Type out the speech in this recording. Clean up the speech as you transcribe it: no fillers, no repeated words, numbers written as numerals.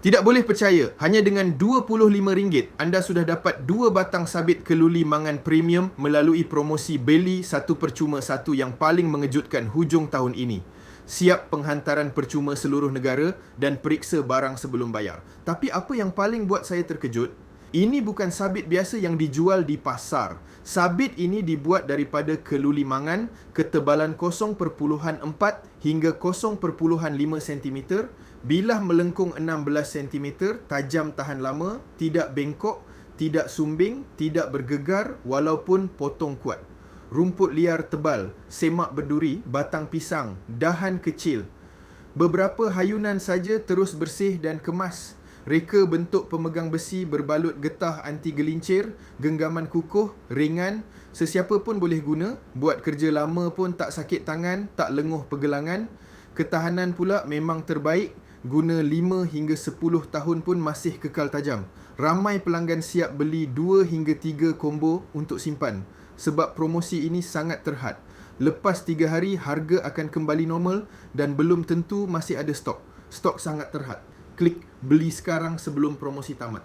Tidak boleh percaya, hanya dengan RM25 anda sudah dapat 2 batang sabit keluli mangan premium melalui promosi beli 1 percuma 1 yang paling mengejutkan hujung tahun ini. Siap penghantaran percuma seluruh negara dan periksa barang sebelum bayar. Tapi apa yang paling buat saya terkejut? Ini bukan sabit biasa yang dijual di pasar. Sabit ini dibuat daripada keluli mangan ketebalan 0.4 hingga 0.5 cm, bilah melengkung 16 cm, tajam tahan lama, tidak bengkok, tidak sumbing, tidak bergegar walaupun potong kuat. Rumput liar tebal, semak berduri, batang pisang, dahan kecil. Beberapa hayunan saja terus bersih dan kemas. Reka bentuk pemegang besi berbalut getah anti gelincir, genggaman kukuh, ringan, sesiapa pun boleh guna, buat kerja lama pun tak sakit tangan, tak lenguh pergelangan. Ketahanan pula memang terbaik, guna 5 hingga 10 tahun pun masih kekal tajam. Ramai pelanggan siap beli 2 hingga 3 combo untuk simpan. Sebab promosi ini sangat terhad. Lepas 3 hari, harga akan kembali normal dan belum tentu masih ada stok. Stok sangat terhad. Klik beli sekarang sebelum promosi tamat.